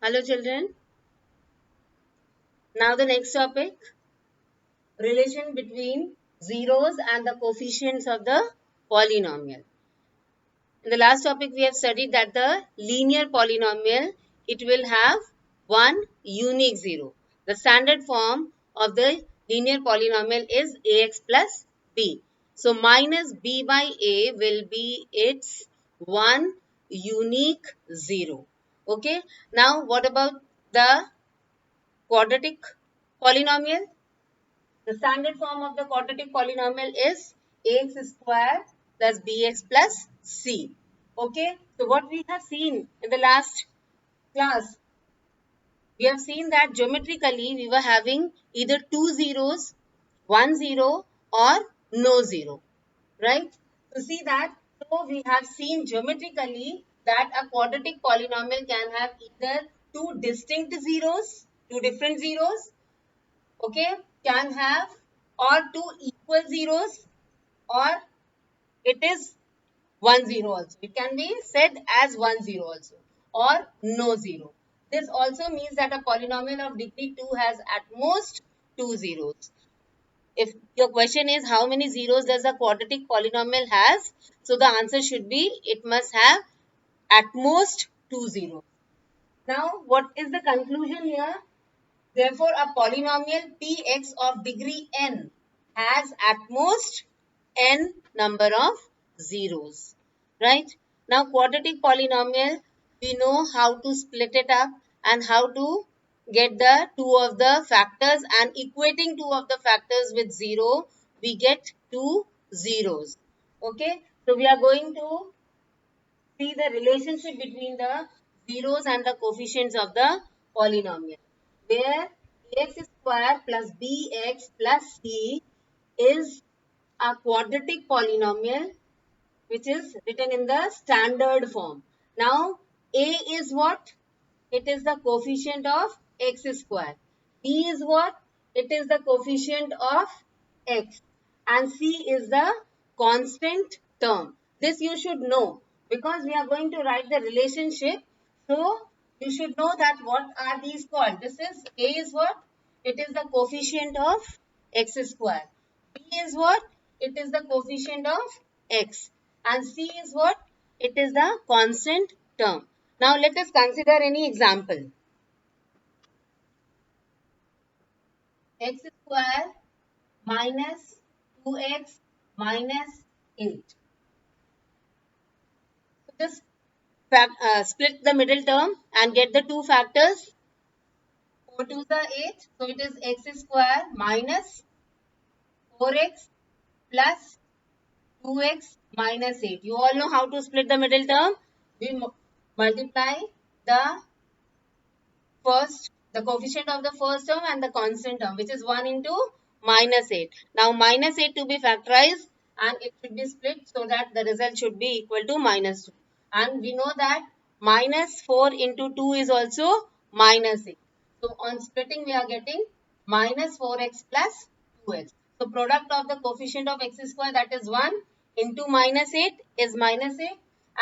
Hello children. Now the next topic, relation between zeros and the coefficients of the polynomial. In the last topic we have studied that the linear polynomial, it will have one unique zero. The standard form of the linear polynomial is ax plus b. So minus b by a will be its one unique zero. Okay. Now what about the quadratic polynomial? The standard form of the quadratic polynomial is ax square plus bx plus c. Okay, so what we have seen in the last class, we have seen that geometrically we were having either two zeros, one zero, or no zero, right? To see that, so we have seen geometrically that a quadratic polynomial can have either two distinct zeros, two different zeros, okay, can have or two equal zeros, or it is 1 0 also. It can be said as 1 0 also, or no zero. This also means that a polynomial of degree 2 has at most two zeros. If your question is how many zeros does a quadratic polynomial has, so the answer should be it must have at most two zeros. Now what is the conclusion here? Therefore, a polynomial Px of degree n has at most n number of zeros, right? Now, quadratic polynomial, we know how to split it up and how to get the two of the factors, and equating two of the factors with 0, we get two zeros. Okay, so we are going to see the relationship between the zeros and the coefficients of the polynomial, where ax square plus bx plus c is a quadratic polynomial which is written in the standard form. Now, a is what? It is the coefficient of x square. B is what? It is the coefficient of x. And C is the constant term. This you should know because we are going to write the relationship. So, you should know that what are these called. This is A is what? It is the coefficient of x square. B is what? It is the coefficient of x. And C is what? It is the constant term. Now let us consider any example. X square minus 2x minus 8. So just split the middle term and get the two factors. 4 to the 8. So it is x square minus 4x plus 2x minus 8. You all know how to split the middle term. We multiply the the coefficient of the first term and the constant term, which is 1 into minus 8. Now, minus 8 to be factorized and it should be split so that the result should be equal to minus 2. And we know that minus 4 into 2 is also minus 8. So, on splitting, we are getting minus 4x plus 2x. So, product of the coefficient of x square, that is 1 into minus 8 is minus 8,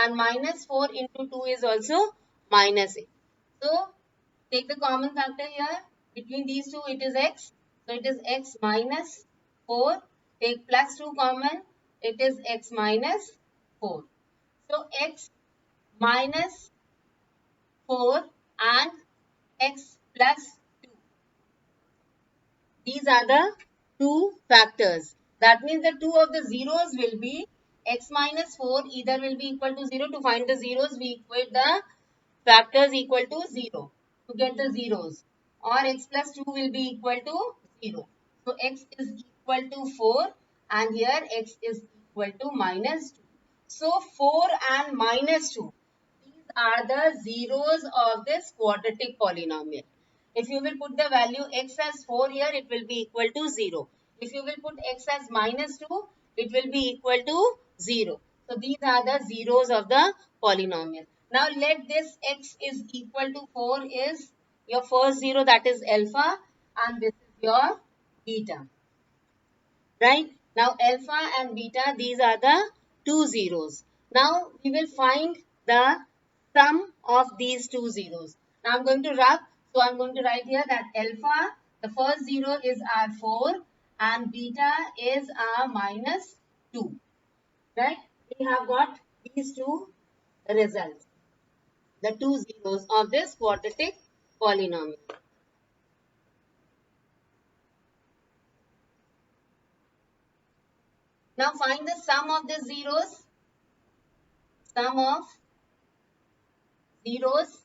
and minus 4 into 2 is also minus 8. So, take the common factor here. Between these two, it is x. So, it is x minus 4. Take plus 2 common. It is x minus 4. So, x minus 4 and x plus 2. These are the two factors. That means the two of the zeros will be x minus 4 either will be equal to 0. To find the zeros, we equate the factors equal to 0 to get the zeros, or x plus 2 will be equal to 0. So, x is equal to 4 and here x is equal to minus 2. So, 4 and minus 2, these are the zeros of this quadratic polynomial. If you will put the value x as 4 here, it will be equal to 0. If you will put x as minus 2, it will be equal to 0. So, these are the zeros of the polynomial. Now, let this x is equal to 4 is your first zero, that is alpha, and this is your beta. Right? Now, alpha and beta, these are the two zeros. Now, we will find the sum of these two zeros. Now I'm going to rub. So I'm going to write here that alpha, the first 0 is our 4 and beta is our minus 2. Right? We have got these two results. The two zeros of this quadratic polynomial. Now find the sum of the zeros. Sum of zeros,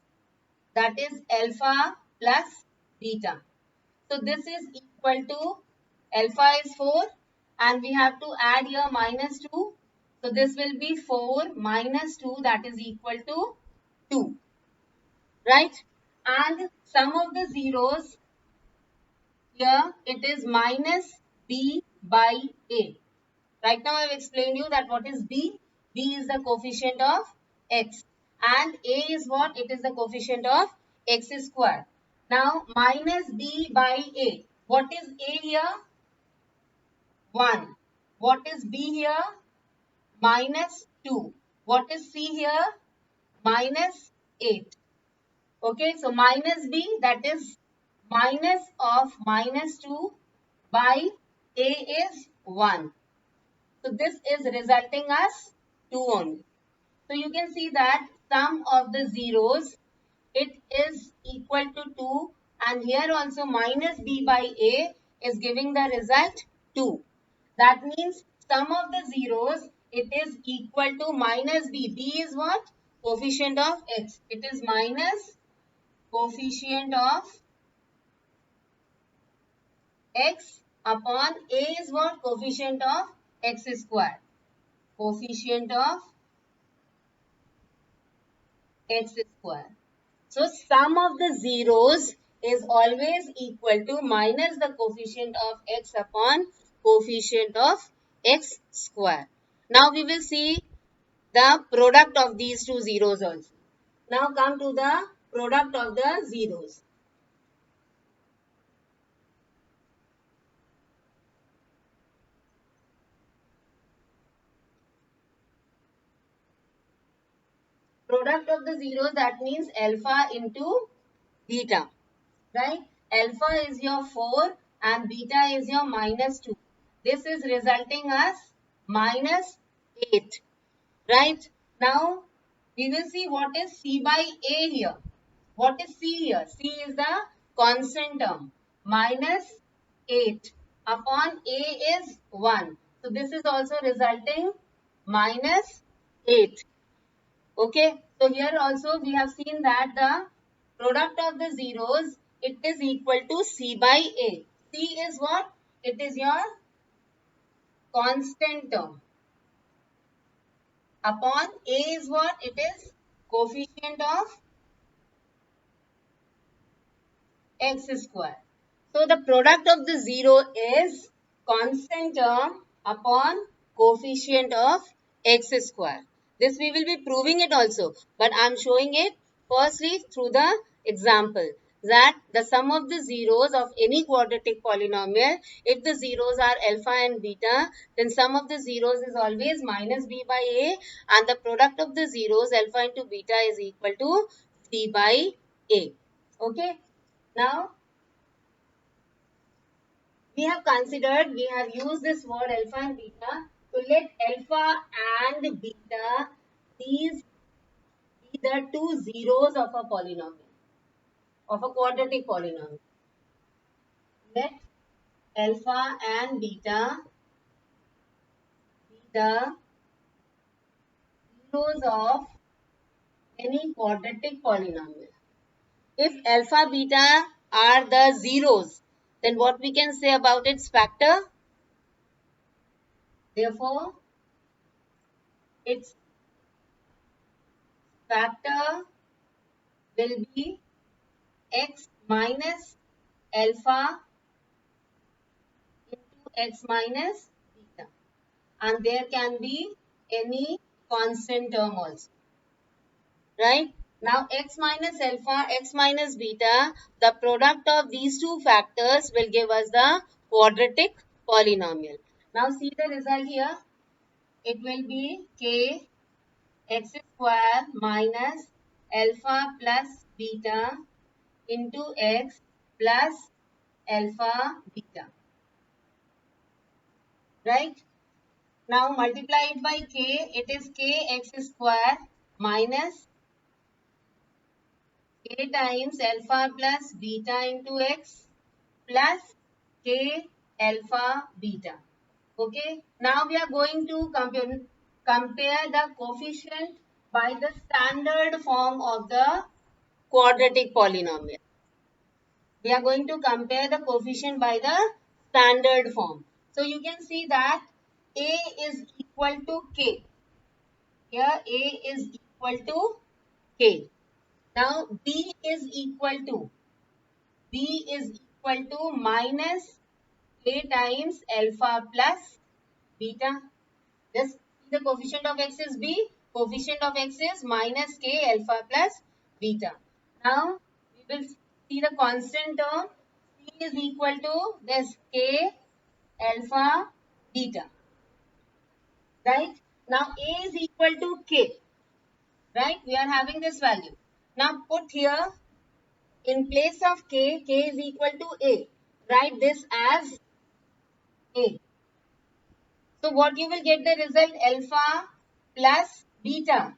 that is alpha plus beta. So this is equal to alpha is 4 and we have to add here minus 2. So this will be 4 minus 2, that is equal to 2. Right? And sum of the zeros, here it is minus b by a. Right now I have explained you that what is b? B is the coefficient of x and a is what? It is the coefficient of x square. Now minus b by a. What is a here? 1. What is b here? Minus 2. What is c here? Minus 8. Okay, so minus b, that is minus of minus 2 by a is 1. So this is resulting us 2 only. So you can see that sum of the zeros, it is equal to 2 and here also minus b by a is giving the result 2. That means sum of the zeros, it is equal to minus b. B is what? Coefficient of x. It is minus coefficient of x upon a is what? Coefficient of x square. Coefficient of x square. So sum of the zeros is always equal to minus the coefficient of x upon coefficient of x square. Now we will see the product of these two zeros also. Now come to the product of the zeros. Product of the zeros, that means alpha into beta. Right? Alpha is your 4 and beta is your minus 2. This is resulting as minus 8. Right? Now, we will see what is C by A here. What is C here? C is the constant term. Minus 8 upon A is 1. So, this is also resulting minus 8. Okay. So, here also we have seen that the product of the zeros, it is equal to C by A. C is what? It is your constant term. Upon A is what? It is coefficient of x square. So the product of the zero is constant term upon coefficient of x square. This we will be proving it also, but I am showing it firstly through the example that the sum of the zeros of any quadratic polynomial, if the zeros are alpha and beta, then sum of the zeros is always minus b by a and the product of the zeros alpha into beta is equal to c by a. Okay. Now, we have considered, we have used this word alpha and beta to let alpha and beta, these be the two zeros of a polynomial, of a quadratic polynomial. Let alpha and beta be the zeros of any quadratic polynomial. If alpha beta are the zeros, then what we can say about its factor? Therefore, its factor will be x minus alpha into x minus beta. And there can be any constant term also. Right? Now x minus alpha, x minus beta, the product of these two factors will give us the quadratic polynomial. Now see the result here. It will be k x square minus alpha plus beta into x plus alpha beta, right? Now multiply it by k, it is kx square minus k times alpha plus beta into x plus k alpha beta. Okay, now we are going to compare the coefficient by the standard form of the quadratic polynomial. We are going to compare the coefficient by the standard form. So you can see that a is equal to k. Here a is equal to k. Now b is equal to minus k times alpha plus beta. Just see the coefficient of x is b, coefficient of x is minus k alpha plus beta. Now we will see the constant term, c is equal to this k alpha beta, right? Now a is equal to k, right? We are having this value. Now put here in place of k, k is equal to a. Write this as a. So what you will get the result alpha plus beta,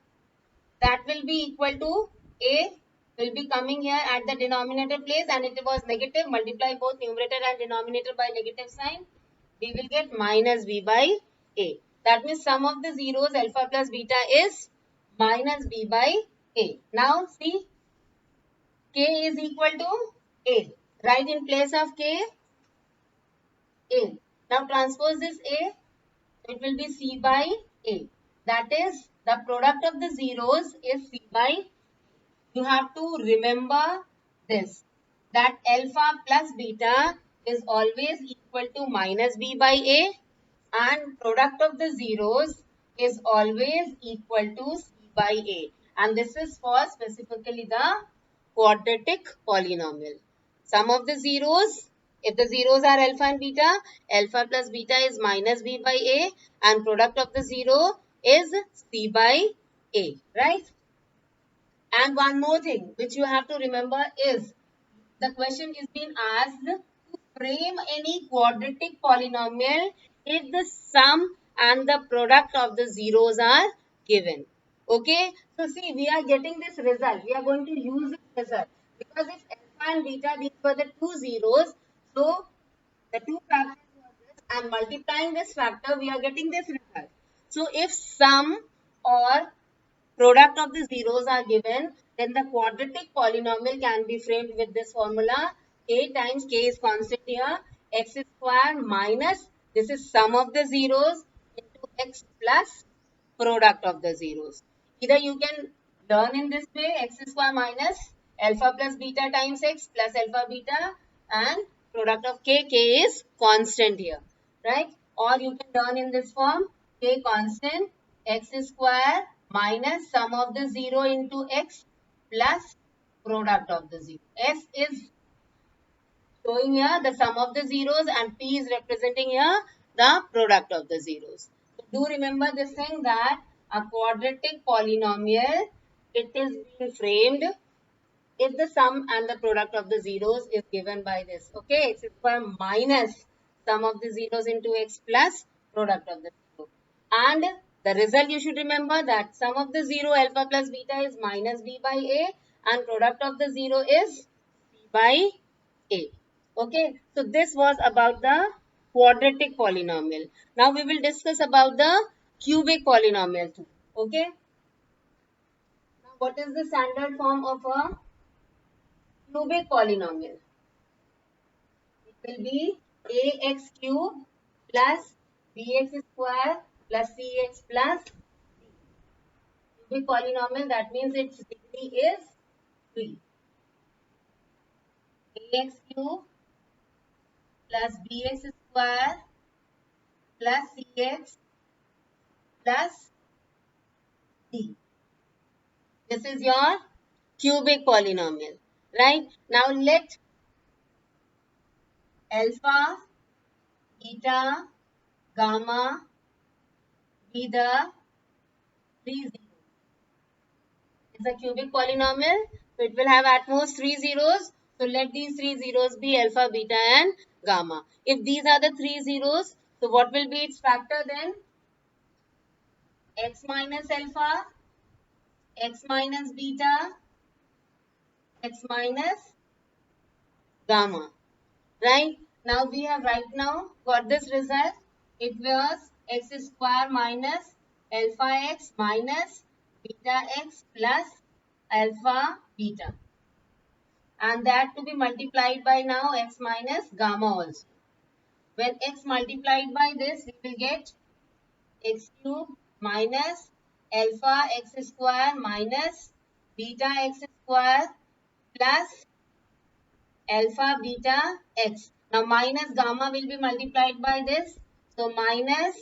that will be equal to a, will be coming here at the denominator place, and it was negative. Multiply both numerator and denominator by negative sign. We will get minus b by a. That means sum of the zeros alpha plus beta is minus b by a. Now see, k is equal to a. Right in place of k, a. Now transpose this a, it will be c by a. That is, the product of the zeros is c by a. You have to remember this, that alpha plus beta is always equal to minus b by a, and product of the zeros is always equal to c by a. And this is for specifically the quadratic polynomial. Sum of the zeros, if the zeros are alpha and beta, alpha plus beta is minus b by a, and product of the zero is c by a, right? And one more thing which you have to remember is, the question is being asked to frame any quadratic polynomial if the sum and the product of the zeros are given. Okay, so see, we are getting this result. We are going to use this result because if alpha and beta, these were the two zeros. So the two factors were this, and multiplying this factor, we are getting this result. So if sum or product of the zeros are given, then the quadratic polynomial can be framed with this formula. K times k is constant here, x square minus, this is sum of the zeros, into x plus product of the zeros. Either you can learn in this way, x square minus alpha plus beta times x plus alpha beta, and product of k, k is constant here, right? Or you can learn in this form, k constant, x square minus sum of the 0 into x plus product of the 0. S is showing here the sum of the zeros, and P is representing here the product of the zeros. So do remember this thing, that a quadratic polynomial, it is being framed if the sum and the product of the zeros is given by this. Okay, x square minus sum of the zeros into x plus product of the zero. And the result you should remember, that sum of the 0 alpha plus beta is minus b by a, and product of the 0 is c by a. Okay, so this was about the quadratic polynomial. Now we will discuss about the cubic polynomial too. Okay, now what is the standard form of a cubic polynomial? It will be ax cube plus bx square plus cx plus d. Cubic polynomial, that means its degree is 3. Ax cube plus bx square plus cx plus d. This is your cubic polynomial, right? Now let alpha, beta, gamma be the three zeros. It's a cubic polynomial, so it will have at most 3 zeros. So let these three zeros be alpha, beta and gamma. If these are the three zeros, so what will be its factor then? X minus alpha, X minus beta, X minus gamma. Right? Now we have right now got this result. It was x square minus alpha x minus beta x plus alpha beta. And that to be multiplied by now x minus gamma also. When x multiplied by this, we will get x cube minus alpha x square minus beta x square plus alpha beta x. Now minus gamma will be multiplied by this. So minus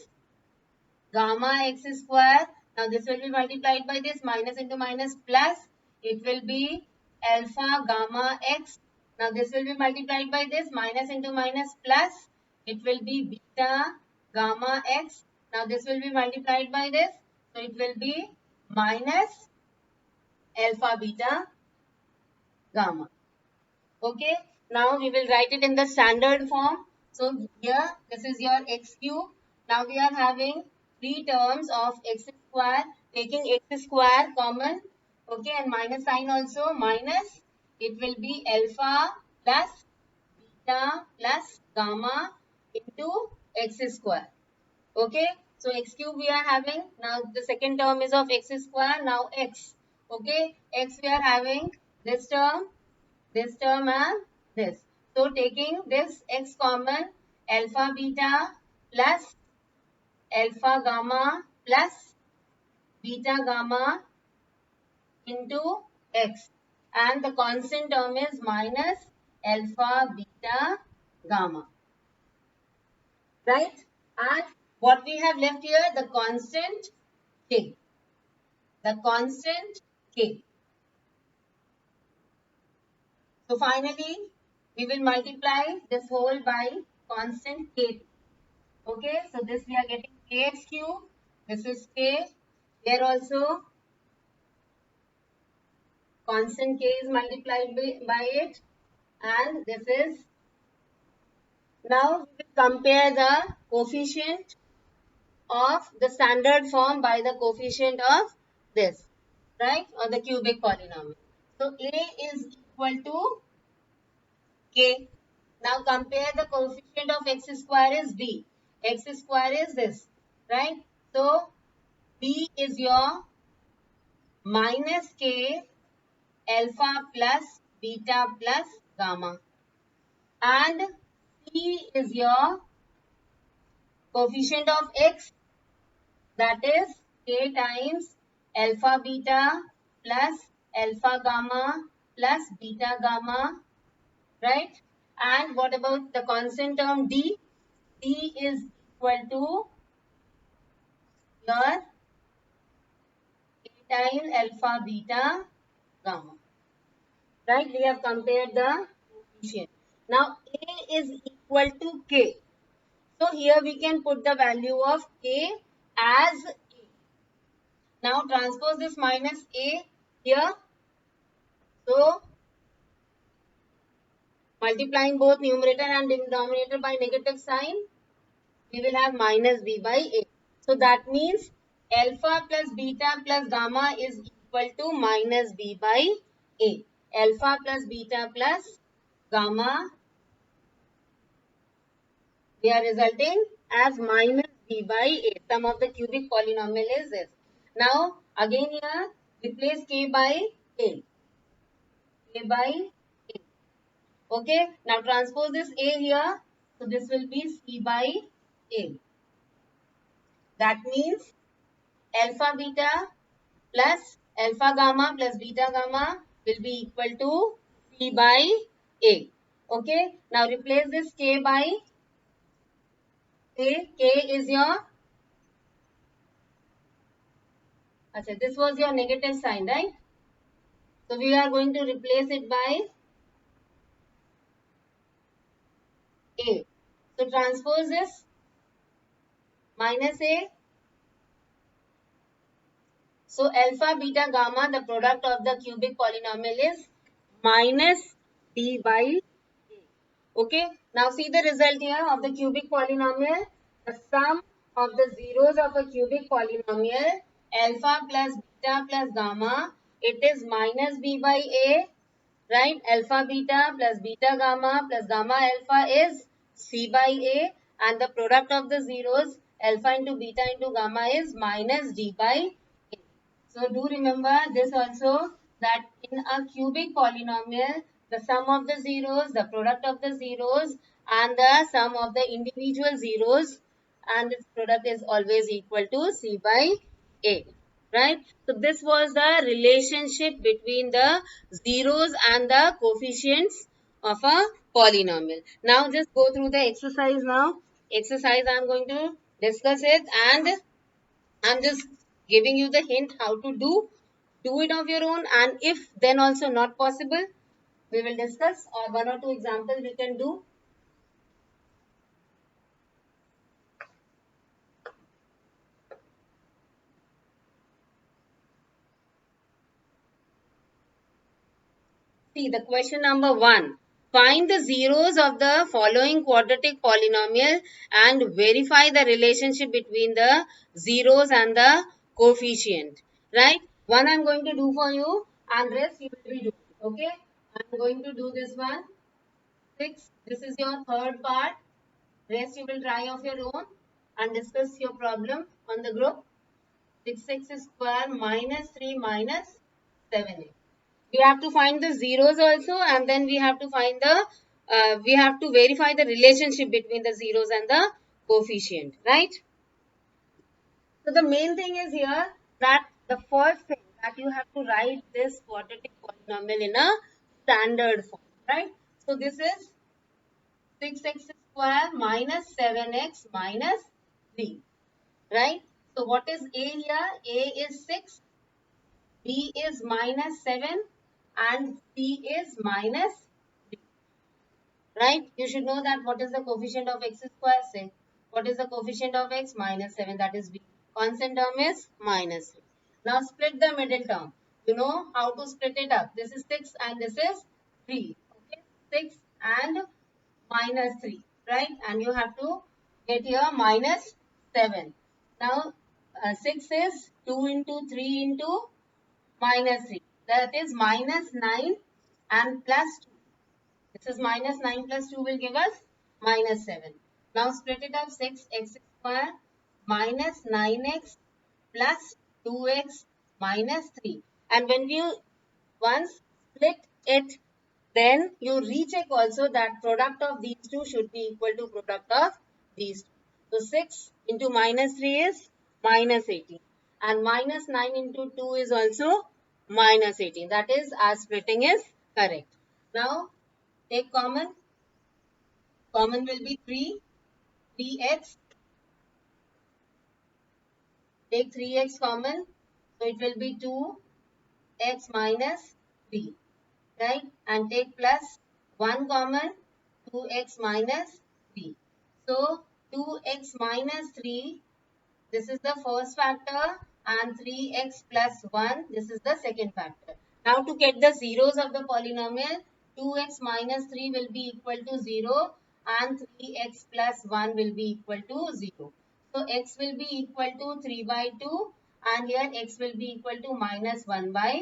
gamma x square. Now this will be multiplied by this, minus into minus plus. It will be alpha gamma x. Now this will be multiplied by this, minus into minus plus. It will be beta gamma x. Now this will be multiplied by this. So it will be minus alpha beta gamma. Okay, now we will write it in the standard form. So here, this is your x cube. Now we are having three terms of x square, taking x square common. Okay, and minus sign also, minus. It will be alpha plus beta plus gamma into x square. Okay, so x cube we are having. Now the second term is of x square. Now x. Okay, x we are having this term and this. So taking this x common, alpha beta plus alpha gamma plus beta gamma into x. And the constant term is minus alpha beta gamma. Right? And what we have left here, the constant k. The constant k. So finally, we will multiply this whole by constant k. Okay, so this we are getting kx cube. This is k. Here also constant k is multiplied by it. And this is, now we will compare the coefficient of the standard form by the coefficient of this, right, or the cubic polynomial. So a is equal to k. Now compare the coefficient of x square is b. X square is this, right? So b is your minus k alpha plus beta plus gamma. And c is your coefficient of x, that is k times alpha beta plus alpha gamma plus beta gamma, right? And what about the constant term d? D is equal to your k times alpha beta gamma. Right? We have compared the coefficient. Now A is equal to K. So here we can put the value of K as A. Now transpose this minus A here. So multiplying both numerator and denominator by negative sign, we will have minus B by A. So that means alpha plus beta plus gamma is equal to minus B by A. Alpha plus beta plus gamma, they are resulting as minus B by A. Sum of the cubic polynomial is this. Now again here replace K by A. K by A. Okay. Now transpose this A here. So this will be C by A. That means alpha beta plus alpha gamma plus beta gamma will be equal to C by A. Okay. Now replace this K by A. K is your, this was your negative sign, right? So we are going to replace it by A. So transpose this minus A. So alpha, beta, gamma, the product of the cubic polynomial is minus d by a. Okay, now see the result here of the cubic polynomial. The sum of the zeros of a cubic polynomial, alpha plus beta plus gamma, it is minus b by a, right? Alpha beta plus beta gamma plus gamma alpha is c by a, and the product of the zeros, alpha into beta into gamma, is minus d by a. So do remember this also, that in a cubic polynomial, the sum of the zeros, the product of the zeros, and the sum of the individual zeros and its product is always equal to c by a. Right? So this was the relationship between the zeros and the coefficients of a polynomial. Now just go through the exercise now. Exercise I am going to discuss it, and I'm just giving you the hint how to do it of your own, and if then also not possible, we will discuss, or one or two examples we can do. See the question number 1. Find the zeros of the following quadratic polynomial and verify the relationship between the zeros and the coefficient. Right? One I'm going to do for you, and rest you will be doing. Okay? I'm going to do this one. 6. This is your third part. Rest you will try of your own and discuss your problem on the group. 6x square minus 3 minus 7x. We have to find the zeros also, and then we have to find the, we have to verify the relationship between the zeros and the coefficient, right? So the main thing is here that the first thing that you have to write this quadratic polynomial in a standard form, right? So this is 6x square minus 7x minus 3, right? So what is a here? A is 6, b is minus 7, and c is minus 3, right? You should know that what is the coefficient of x square, 6. What is the coefficient of x? Minus 7, that is b. Constant term is minus 3. Now split the middle term. You know how to split it up. This is 6 and this is 3. Okay, 6 and minus 3, right? And you have to get here minus 7. Now 6 is 2 into 3 into minus 3. That is minus 9 and plus 2. This is minus 9 plus 2 will give us minus 7. Now split it up, 6x square minus 9x plus 2x minus 3. And when you once split it, then you recheck also that product of these two should be equal to product of these two. So 6 into minus 3 is minus 18. And minus 9 into 2 is also minus 18. That is, our splitting is correct. Now take common. Common will be 3. 3x. Take 3x common. So it will be 2x minus 3. Right? And take plus 1 common. 2x minus 3. So 2x minus 3. This is the first factor. And 3x plus 1. This is the second factor. Now to get the zeros of the polynomial, 2x minus 3 will be equal to 0 and 3x plus 1 will be equal to 0. So x will be equal to 3 by 2 and here x will be equal to minus 1 by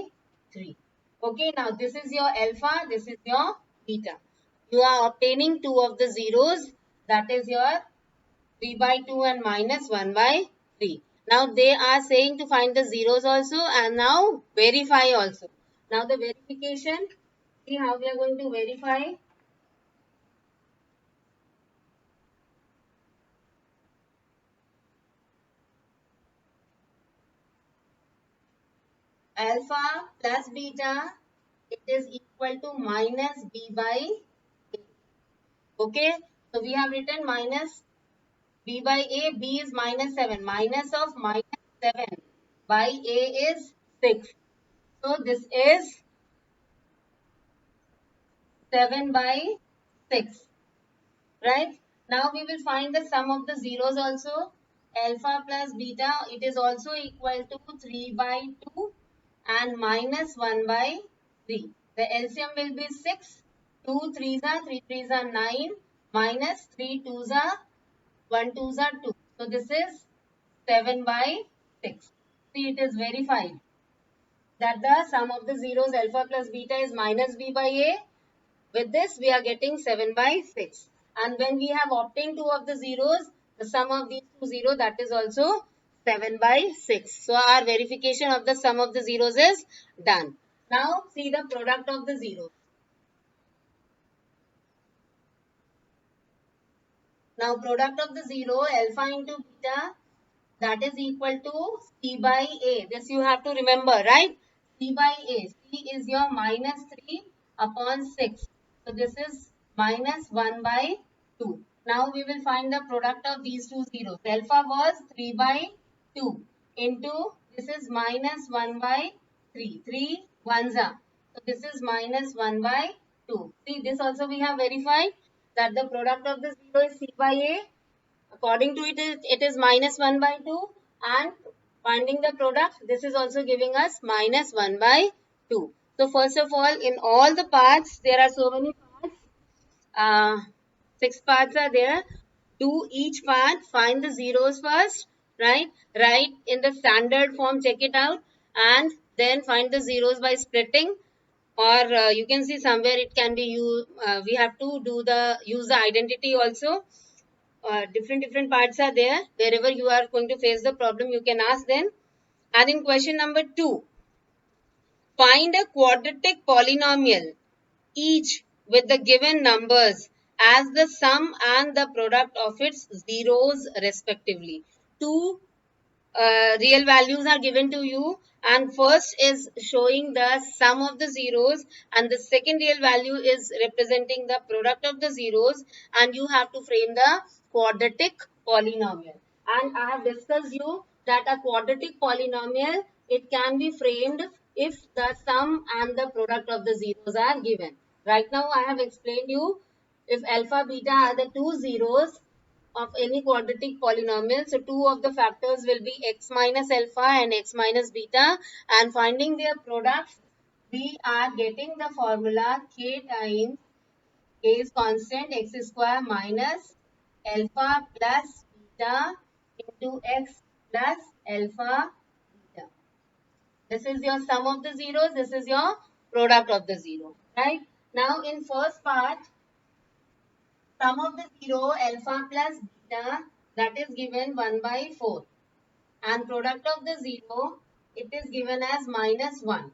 3. Okay, now this is your alpha, this is your beta. You are obtaining two of the zeros, that is your 3 by 2 and minus 1 by 3. Now they are saying to find the zeros also and now verify also. Now the verification, see how we are going to verify. Alpha plus beta, it is equal to minus b by a. Okay, so we have written minus b by a, b is minus 7. Minus of minus 7 by a is 6. So this is 7 by 6. Right? Now we will find the sum of the zeros also. Alpha plus beta, it is also equal to 3 by 2 and minus 1 by 3. The LCM will be 6. 2 3s are 3 3s are 9 minus 3 2s are 1 2s are 2. So this is 7 by 6. See, it is verified that the sum of the zeros alpha plus beta is minus b by a. With this, we are getting 7 by 6. And when we have obtained two of the zeros, the sum of these two zeros, that is also 7 by 6. So, our verification of the sum of the zeros is done. Now, see the product of the zeros. Now, product of the zero, alpha into beta, that is equal to C by A. This you have to remember, right? C by A. C is your minus 3 upon 6. So this is minus 1 by 2. Now we will find the product of these two zeros. Alpha was 3 by 2 into this is minus 1 by 3. 3 ones are. So this is minus 1 by 2. See, this also we have verified that the product of the zero is C by A. According to it is minus 1 by 2, and finding the product, this is also giving us minus 1 by 2. So first of all, in all the parts, there are so many parts, 6 parts are there. Do each part, find the zeros first, right? Write in the standard form, check it out, and then find the zeros by splitting, or you can see somewhere it can be used. We have to use the identity also. Different parts are there. Wherever you are going to face the problem, you can ask them. And in question number 2, find a quadratic polynomial, each with the given numbers as the sum and the product of its zeros respectively. Two real values are given to you, and first is showing the sum of the zeros, and the second real value is representing the product of the zeros, and you have to frame the quadratic polynomial. And I have discussed you that a quadratic polynomial, it can be framed if the sum and the product of the zeros are given. Right now I have explained you, if alpha beta are the two zeros of any quadratic polynomial, so two of the factors will be x minus alpha and x minus beta, and finding their products, we are getting the formula k times k is constant x square minus alpha plus beta into x plus alpha beta. This is your sum of the zeros, this is your product of the zero, right? Now in first part, sum of the zero alpha plus beta, that is given 1 by 4, and product of the zero, it is given as minus 1.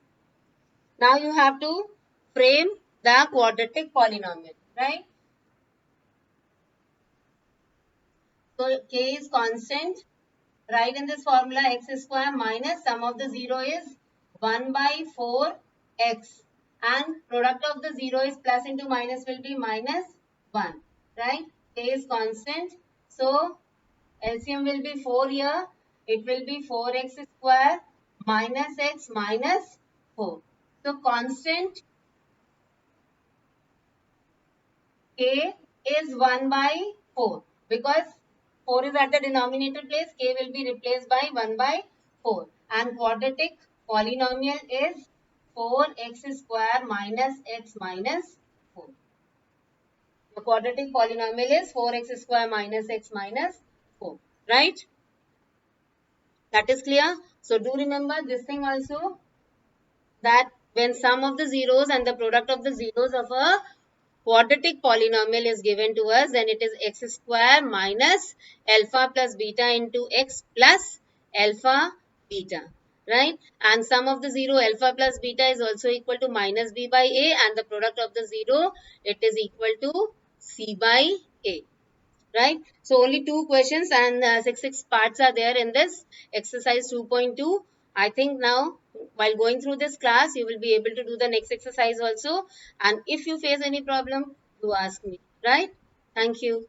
Now you have to frame the quadratic polynomial, right? So k is constant. Write in this formula x square minus sum of the zero is 1 by 4x, and product of the zero is plus into minus will be minus 1, right? K is constant. So LCM will be 4 here. It will be 4x square minus x minus 4. So constant k is 1 by 4. Because 4 is at the denominator place, k will be replaced by 1 by 4. And quadratic polynomial is 4x square minus x minus 4. The quadratic polynomial is 4x square minus x minus 4. Right? That is clear. So do remember this thing also, that when sum of the zeros and the product of the zeros of a quadratic polynomial is given to us, then it is x square minus alpha plus beta into x plus alpha beta, right? And sum of the zero alpha plus beta is also equal to minus b by a, and the product of the zero, it is equal to c by a. Right? So only two questions and six parts are there in this exercise 2.2. I think now while going through this class, you will be able to do the next exercise also. And if you face any problem, do ask me. Right? Thank you.